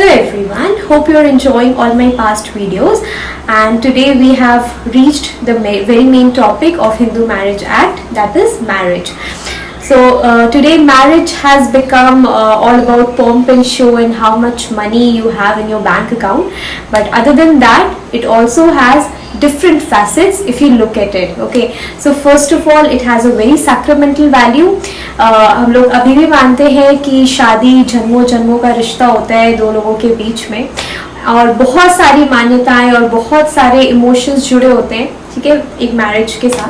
everyone, hope you're enjoying all my past videos, and today we have reached the very main topic of Hindu Marriage Act, that is marriage. So today marriage has become all about pomp and show and how much money you have in your bank account, but other than that it also has different facets if you look at it. Okay, so first of all it has a very sacramental value. हम लोग अभी भी मानते हैं कि शादी जन्मों जन्मों का रिश्ता होता है दो लोगों के बीच में, और बहुत सारी मान्यताएं और बहुत सारे इमोशंस जुड़े होते हैं, ठीक है, एक मैरिज के साथ.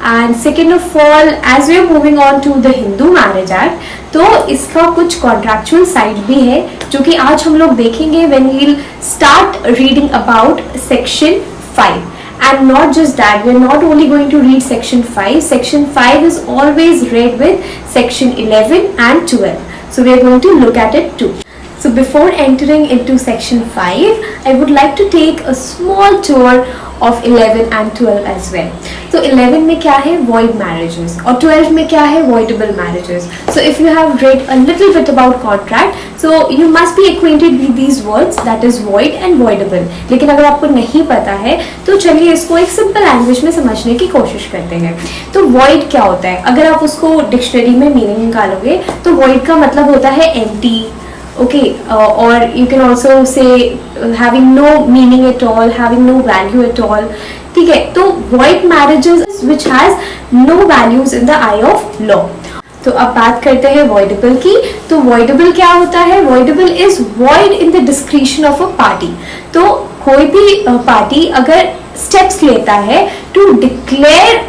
And second of all, as we are moving on to the Hindu marriage act, तो इसका कुछ कॉन्ट्रैक्चुअल साइड भी है जो कि आज हम लोग देखेंगे when we will start reading about section 5. And not just that, we are not only going to read section 5. Section 5 is always read with section 11 and 12. So we are going to look at it too. So before entering into section 5, I would like to take a small tour of 11 and 12 as well. So 11 में क्या है? Void marriages, और 12 में क्या है? Voidable marriages. So if you have read a little bit about contract, so you must be acquainted with these words, that is void and voidable. लेकिन अगर आपको नहीं पता है तो चलिए इसको एक सिंपल लैंग्वेज में समझने की कोशिश करते हैं. तो void क्या होता है? अगर आप उसको डिक्शनरी में मीनिंग निकालोगे तो void का मतलब होता है empty. Okay, or you can also say having no meaning at all, having no value at all. ठीक है, तो void marriages which has no values in the eye of law. तो अब बात करते हैं voidable की. तो voidable क्या होता है? Voidable is void in the discretion of a party. तो कोई भी पार्टी अगर steps लेता है to declare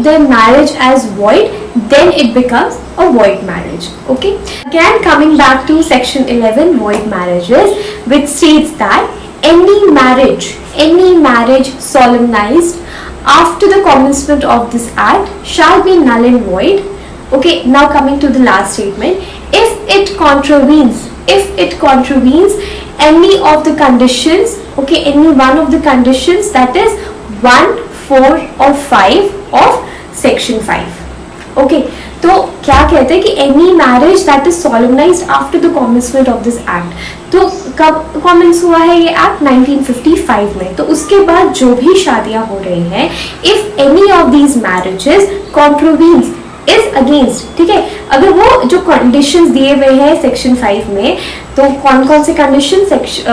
their marriage as void, then it becomes a void marriage. Okay, again coming back to section 11, void marriages, which states that any marriage solemnized after the commencement of this act shall be null and void. Okay, now coming to the last statement, if it contravenes any of the conditions, okay, any one of the conditions, that is 1, 4 or 5 of section 5. Okay, तो क्या कहते हैं कि any marriage that is solemnized after the commencement of this act. तो कब commons हुआ है ये एक्ट? 1955 में. तो उसके बाद जो भी शादियां हो रही हैं, if any of these marriages contravenes, is against, ठीक है, अगर वो जो कंडीशंस दिए हुए हैं सेक्शन 5 में, तो कौन कौन से कंडीशन? सेक्शन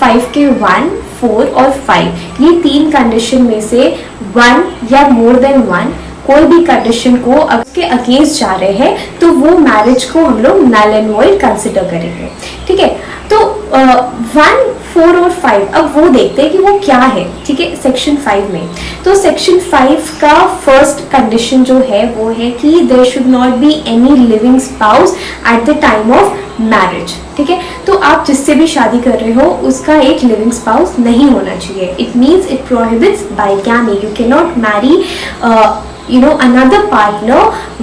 5 के 1, 4 और 5, ये 3 कंडीशन में से 1 या मोर देन 1 कोई भी कंडीशन को अब उसके अगेंस्ट जा रहे हैं तो वो मैरिज को हम लोग नल एंड वॉइड कंसिडर करेंगे. ठीक है, तो 1, 4 और 5, अब वो देखते हैं कि वो क्या है. ठीक है, सेक्शन 5 में तो सेक्शन 5 का फर्स्ट कंडीशन जो है वो है कि there should not be any living spouse at the time of marriage. ठीक है, तो आप जिससे भी शादी कर रहे हो उसका एक लिविंग स्पाउस नहीं होना चाहिए. It means it prohibits bigamy. You can not marry another partner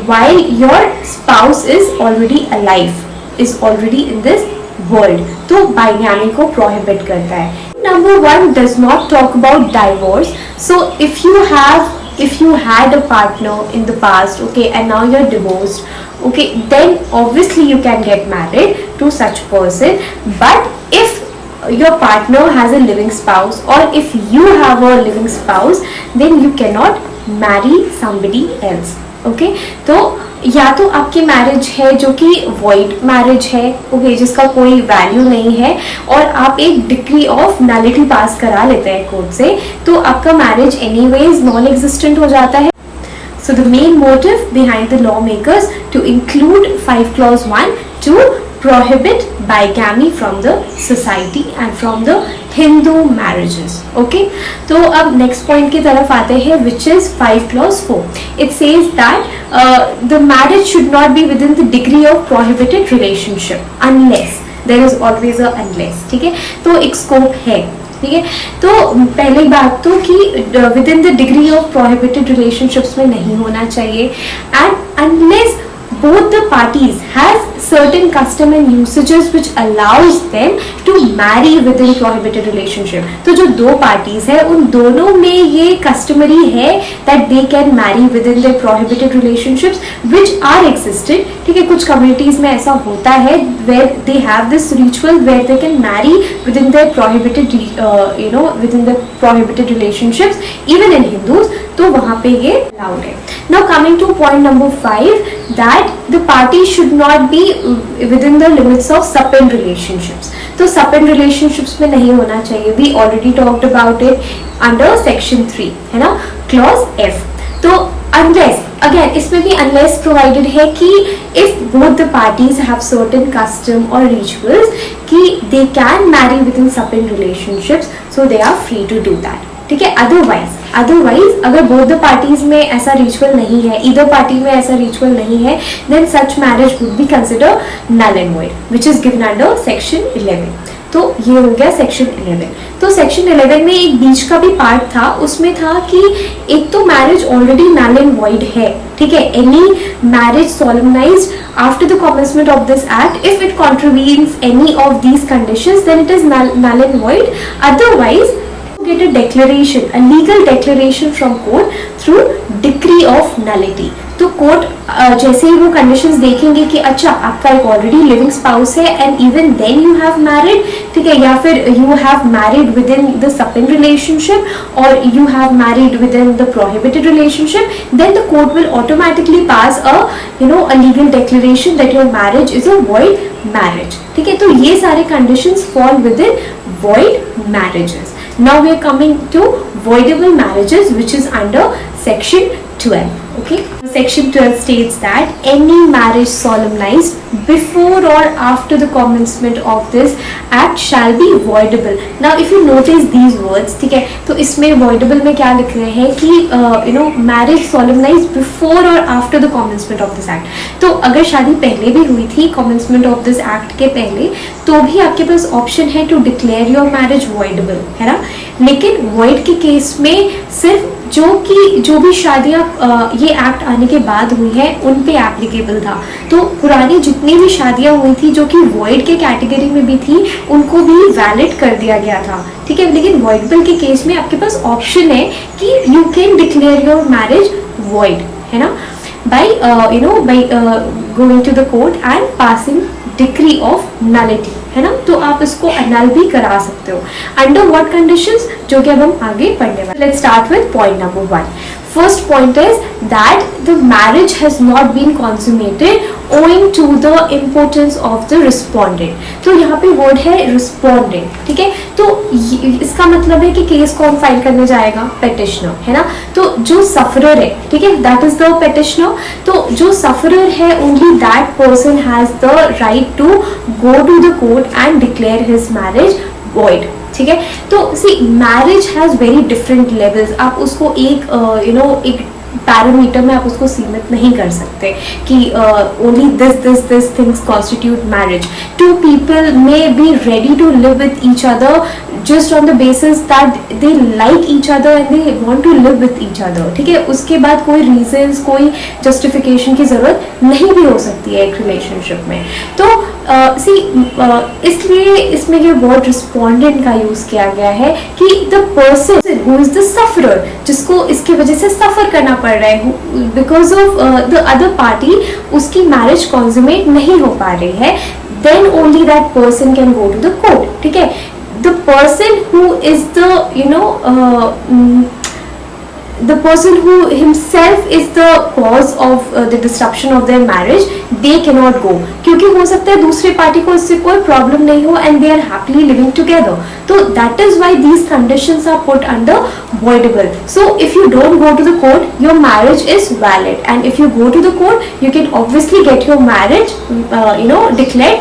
while your spouse is already alive, is already in this world. तो बाइगैमी को प्रोहिबिट करता है. Number 1 does not talk about divorce. So if you had a partner in the past, okay, and now you're divorced, okay, then obviously you can get married to such person. But if your partner has a living spouse, or if you have a living spouse, then you cannot marry somebody else. Okay, तो या तो आपकी marriage है जो कि void marriage है, okay, जिसका कोई वैल्यू नहीं है, और आप एक डिक्री ऑफ नलिटी पास करा लेते हैं कोर्ट से, तो आपका मैरिज एनीवेज नॉन एग्जिस्टेंट हो जाता है. So the main motive behind the lawmakers to include 5 clause 1 to prohibit bigamy from the society and from the Hindu marriages. Okay, तो अब next point की तरफ आते हैं, which is 5 clause 4. It says that the marriage should not be within the degree of prohibited relationship unless, there is always a unless. ठीक है, तो एक स्कोप है. ठीक है, तो पहली बात तो कि with in the degree of prohibited relationships में नहीं होना चाहिए, and unless both the parties has certain custom and usages which allows them to marry within prohibited relationship. तो जो दो parties है उन दोनों में ये customary है that they can marry within their prohibited relationships which are existed. ठीक है, कुछ communities में ऐसा होता है where they have this ritual where they can marry within their prohibited within the prohibited relationships even in Hindus, तो वहाँ पे ये allowed है. Now coming to point number 5, that the party should not be within the limits of sup-in relationships. तो sup-in relationships में नहीं होना चाहिए. We already talked about it under section 3, है ना, clause F. तो unless, again इसमें भी unless provided है कि if both the parties have certain custom or rituals कि they can marry within sup-in relationships, so they are free to do that. ठीक है, अदरवाइज अगर बोथ द पार्टीज में ऐसा रिचुअल नहीं है, ईदर पार्टी में ऐसा रिचुअल नहीं है, then such marriage would be consider null and void which is given under section 11. तो ये हो गया सेक्शन 11. तो सेक्शन 11 में एक बीच का भी पार्ट था, उसमें था कि एक तो marriage already null and void है. ठीक है, any marriage solemnised after the commencement of this act, if it contravenes any of these conditions, then it is null and void. Otherwise get a declaration, a legal declaration from court through decree of nullity. तो court जैसे ही वो conditions देखेंगे कि अच्छा आपका एक already living spouse है and even then you have married, ठीक है, या फिर you have married within the सप-इन रिलेशनशिप और you have married within the prohibited relationship, then the court will automatically pass a legal declaration that your marriage is a void marriage. ठीक है, तो ये सारे conditions fall with in void marriages. Now we are coming to voidable marriages which is under section 12. Okay, section 12 states that any marriage solemnized before or after the commencement of this act shall be voidable. Now if you notice these words, ठीक है, तो इसमें voidable में क्या लिख रहे हैं कि marriage solemnized before or after the commencement of this act. तो अगर शादी पहले भी हुई थी commencement of this act के पहले, तो भी आपके पास ऑप्शन है to declare your marriage voidable, है ना. लेकिन void के केस में सिर्फ जो भी शादियां ये एक्ट आने के बाद हुई है उन पे एप्लीकेबल था. तो पुरानी जितनी भी शादियां हुई थी जो कि वॉइड के कैटेगरी में भी थी उनको भी वैलिड कर दिया गया था. ठीक है, लेकिन वॉइडेबल के केस में आपके पास ऑप्शन है कि you can declare your marriage void, है ना, by going to the court and passing decree of nullity, है ना. तो आप इसको annul भी करा सकते हो. Under what conditions, जो कि अब हम आगे पढ़ने वाले. Let's start with point number 1. First point is that the marriage has not been consummated owing to the importance of the respondent. तो यहाँ पे वर्ड है respondent. ठीक है, तो इसका मतलब है कि केस कौन फाइल करने जाएगा, petitioner, है ना. तो जो सफरर है, ठीक है, that is the petitioner. तो जो सफरर है only that person has the right to go to the court and declare his marriage void. ठीक है, तो see marriage has very different levels. आप उसको एक पैरामीटर में आप उसको सीमित नहीं कर सकते कि only this things constitute marriage. Two people may be ready to live with each other just on the basis that they like each other and they want to live with each other. ठीक है, उसके बाद कोई reasons, कोई justification की ज़रूरत नहीं भी हो सकती है एक relationship में. तो इसलिए इसमें ये word respondent का यूज़ किया गया है कि the person who is the sufferer, जिसको इसकी वजह से suffer करना पड़ रहा है because of the other party, उसकी marriage consummate नहीं हो पा रही है, then only that person can go to the court. ठीक है, the person who is the person who himself is the cause of the disruption of their marriage, they cannot go, क्योंकि हो सकता है दूसरी पार्टी को इससे कोई प्रॉब्लम नहीं हो and they are happily living together. तो that is why these conditions are put under voidable. So if you don't go to the court, your marriage is valid, and if you go to the court, you can obviously get your marriage declared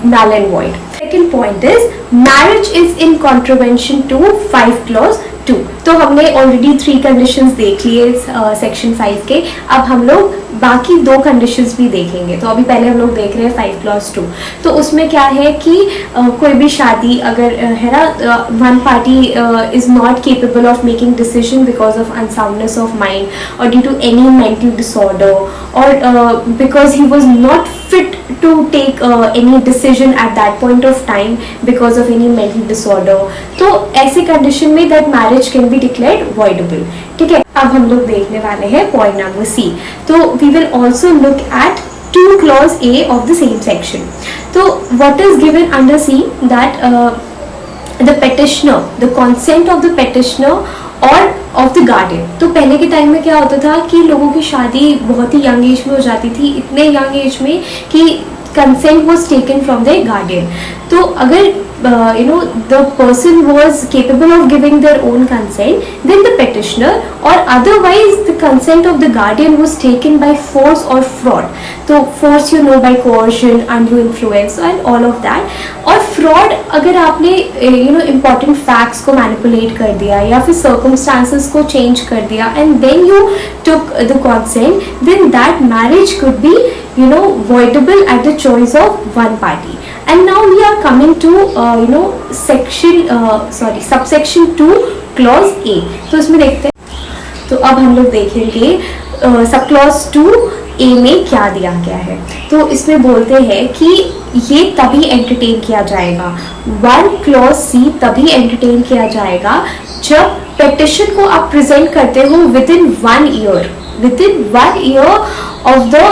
null and void. Second point is marriage is in contravention to 5 clause 2. तो हमने already 3 conditions देख लिए section 5 के. अब हम लोग बाकी 2 conditions भी देखेंगे. तो अभी पहले हम लोग देख रहे हैं 5 clause 2. तो उसमें क्या है कि कोई भी शादी अगर है ना, one party is not capable of making decision because of unsoundness of mind और due to any mental disorder और because he was not fit to take any decision at that point of time because of any mental disorder, तो ऐसी condition में that marriage can be declared voidable. ठीक है, अब हम लोग देखने वाले हैं point number C. तो we will also look at 2 clause A of the same section. तो what is given under C, that the petitioner, the consent of the petitioner और ऑफ द गार्डियन. तो पहले के टाइम में क्या होता था कि लोगों की शादी बहुत ही यंग एज में हो जाती थी, इतने यंग एज में कि consent was taken from the guardian. तो अगर the person was capable of giving their own consent, then the petitioner, or otherwise the consent of the guardian was taken by force or fraud. तो force by coercion, undue influence and all of that. और fraud अगर आपने important facts को manipulate कर दिया या फिर circumstances को change कर दिया and then you took the consent, then that marriage could be voidable at the choice of one party. And now we are coming to subsection 2 clause A. तो इसमें देखते हैं. तो अब हम लोग देखेंगे सब क्लॉज 2A में क्या दिया गया है. तो इसमें बोलते हैं कि ये तभी एंटरटेन किया जाएगा, 1 क्लॉज C तभी एंटरटेन किया जाएगा जब पेटिशन को आप प्रेजेंट करते हो within 1 year of the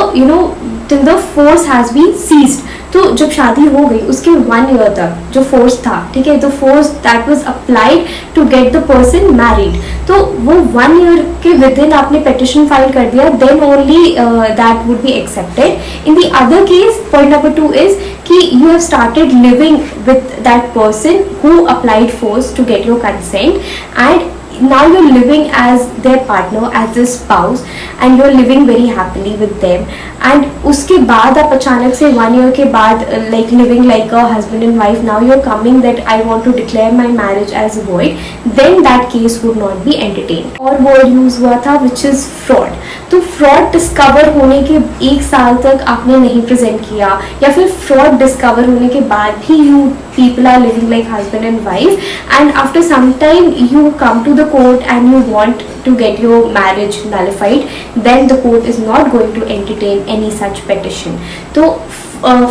till the force has been ceased. तो जब शादी हो गई उसके 1 year तक जो फोर्स था, ठीक है, the force that was applied to get the person married, तो वो 1 year के विद इन आपने पेटिशन फाइल कर दिया, then only that would be accepted. In the other case point number 2 is कि you have started living with that person who applied force to get your consent and now you're living as their partner, as their spouse, and you're living very happily with them. And उसके बाद आप अचानक से 1 year के बाद like living like a husband and wife, now you're coming that I want to declare my marriage as void, then that case would not be entertained. और word use हुआ था which is fraud. तो fraud discover होने के 1 साल तक आपने नहीं present किया, या फिर fraud discover होने के बाद भी you people are living like husband and wife, and after some time you come to the court and you want to get your marriage nullified, then the court is not going to entertain any such petition. तो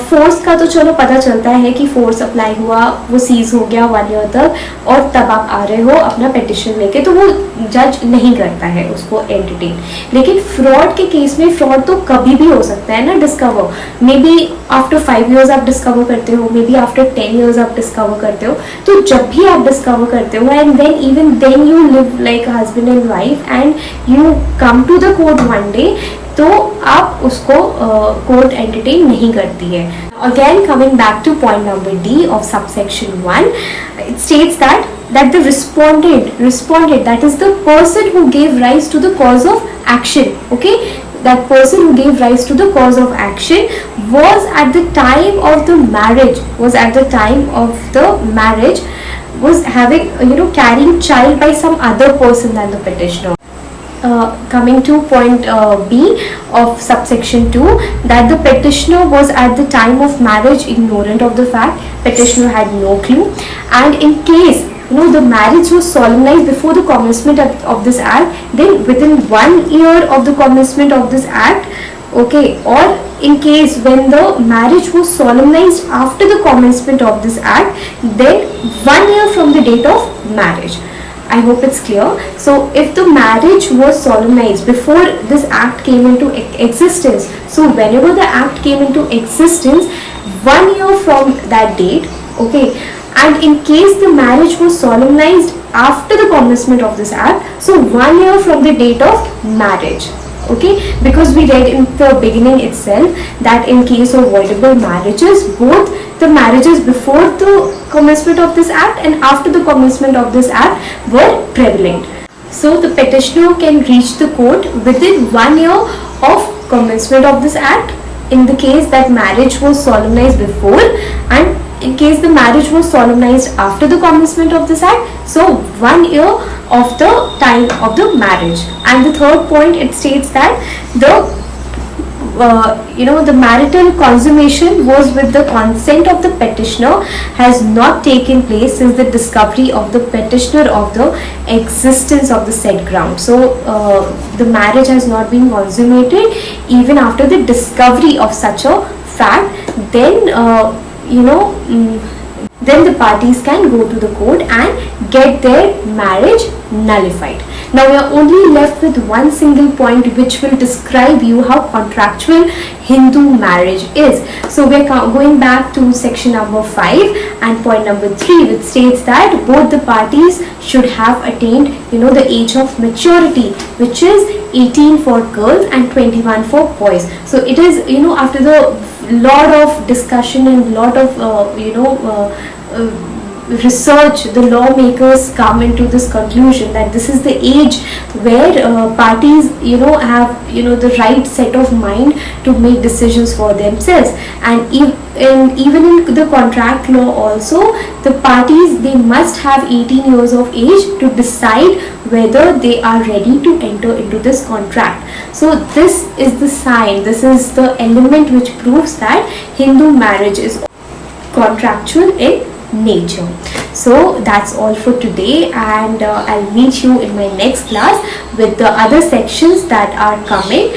force का तो चलो पता चलता है कि force apply हुआ, वो सीज हो गया 1 year तक, और तब आप आ रहे हो अपना पेटिशन लेके, तो वो जज नहीं करता है उसको एंटरटेन. लेकिन फ्रॉड के केस में फ्रॉड तो कभी भी हो सकता है ना discover. May be after 5 years आप डिस्कवर करते हो, मे बी आफ्टर 10 years आप डिस्कवर करते हो. तो जब भी आप डिस्कवर करते हो and then even then you live like husband and wife and you come to the court one day, तो आप उसको कोर्ट एंटरटेन नहीं करती है. Again coming back to point number D of subsection 1, it states that the respondent, that is the person who gave rise to the cause of action, okay, that person who gave rise to the cause of action was at the time of the marriage was having carrying child by some other person than the petitioner. Coming to point B of subsection 2, that the petitioner was at the time of marriage ignorant of the fact, petitioner had no clue, and in case the marriage was solemnized before the commencement of this act, then within 1 year of the commencement of this act, okay, or in case when the marriage was solemnized after the commencement of this act, then 1 year from the date of marriage. I hope it's clear. So if the marriage was solemnized before this act came into existence, so whenever the act came into existence, 1 year from that date, okay, and in case the marriage was solemnized after the commencement of this act, so 1 year from the date of marriage, okay, because we read in the beginning itself that in case of voidable marriages, both the marriages before the commencement of this act and after the commencement of this act were prevalent. So the petitioner can reach the court within 1 year of commencement of this act in the case that marriage was solemnized before, and in case the marriage was solemnized after the commencement of this act, so 1 year of the time of the marriage. And the third point, it states that the marital consummation was with the consent of the petitioner has not taken place since the discovery of the petitioner of the existence of the said ground. So the marriage has not been consummated even after the discovery of such a fact, then then the parties can go to the court and get their marriage nullified. Now we are only left with one single point which will describe you how contractual Hindu marriage is. So we are going back to section number 5 and point number 3, which states that both the parties should have attained the age of maturity, which is 18 for girls and 21 for boys. So it is after the lot of discussion and lot of research, the lawmakers come into this conclusion that this is the age where parties have the right set of mind to make decisions for themselves. And even in the contract law also, the parties, they must have 18 years of age to decide whether they are ready to enter into this contract. So this is the sign, this is the element which proves that Hindu marriage is contractual in nature. So that's all for today, and I'll meet you in my next class with the other sections that are coming,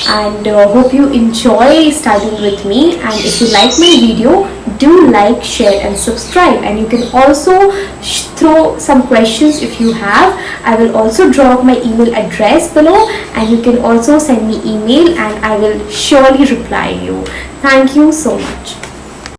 and hope you enjoy studying with me. And if you like my video, do like, share and subscribe, and you can also throw some questions if you have. I will also drop my email address below, and you can also send me email and I will surely reply you. Thank you so much.